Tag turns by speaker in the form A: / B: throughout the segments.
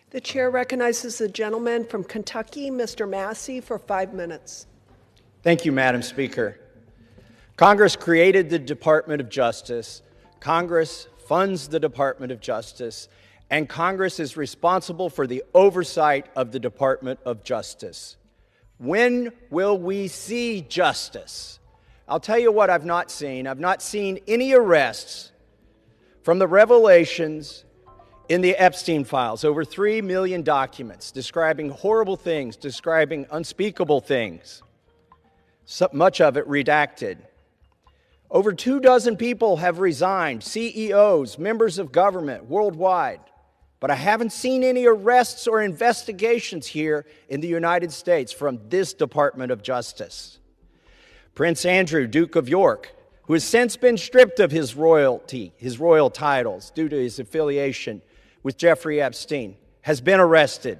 A: The chair recognizes the gentleman from Kentucky, Mr. Massie, for 5 minutes.
B: Thank you, Madam Speaker. Congress created the Department of Justice. Congress funds the Department of Justice, and Congress is responsible for the oversight of the Department of Justice. When will we see justice? I'll tell you what I've not seen. I've not seen any arrests from the revelations in the Epstein files, over 3 million documents describing horrible things, describing unspeakable things, so much of it redacted. Over 24 people have resigned, CEOs, members of government worldwide, but I haven't seen any arrests or investigations here in the United States from this Department of Justice. Prince Andrew, Duke of York, who has since been stripped of his royal titles due to his affiliation with Jeffrey Epstein, has been arrested.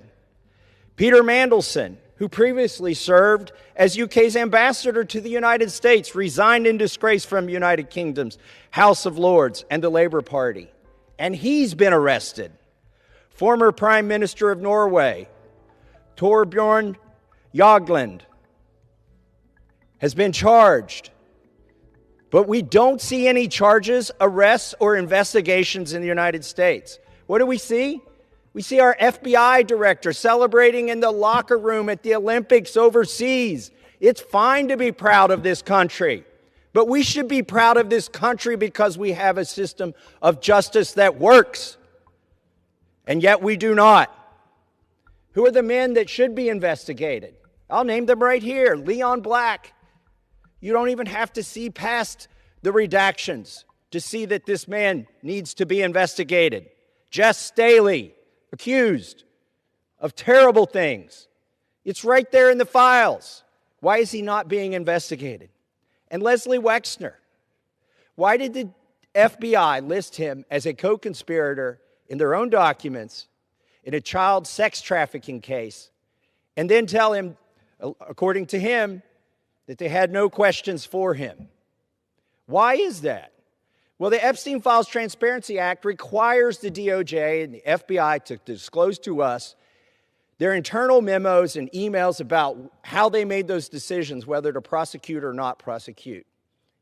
B: Peter Mandelson, who previously served as UK's ambassador to the United States, resigned in disgrace from United Kingdom's House of Lords and the Labour Party, and he's been arrested. Former Prime Minister of Norway, Torbjørn Jagland, has been charged. But we don't see any charges, arrests, or investigations in the United States. What do we see? We see our FBI director celebrating in the locker room at the Olympics overseas. It's fine to be proud of this country, but we should be proud of this country because we have a system of justice that works, and yet we do not. Who are the men that should be investigated? I'll name them right here. Leon Black. You don't even have to see past the redactions to see that this man needs to be investigated. Jess Staley, accused of terrible things. It's right there in the files. Why is he not being investigated? And Leslie Wexner, why did the FBI list him as a co-conspirator in their own documents in a child sex trafficking case and then tell him, according to him, that they had no questions for him? Why is that? Well, the Epstein Files Transparency Act requires the DOJ and the FBI to disclose to us their internal memos and emails about how they made those decisions, whether to prosecute or not prosecute.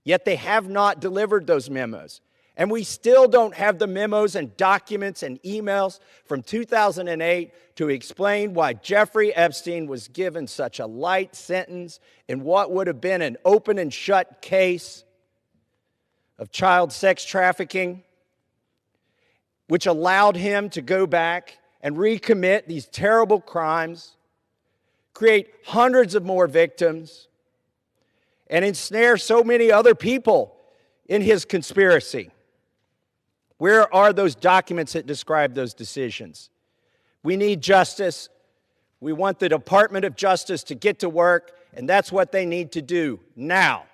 B: Yet they have not delivered those memos. And we still don't have the memos and documents and emails from 2008 to explain why Jeffrey Epstein was given such a light sentence in what would have been an open and shut case of child sex trafficking, which allowed him to go back and recommit these terrible crimes, create hundreds of more victims, and ensnare so many other people in his conspiracy. Where are those documents that describe those decisions? We need justice. We want the Department of Justice to get to work, and that's what they need to do now.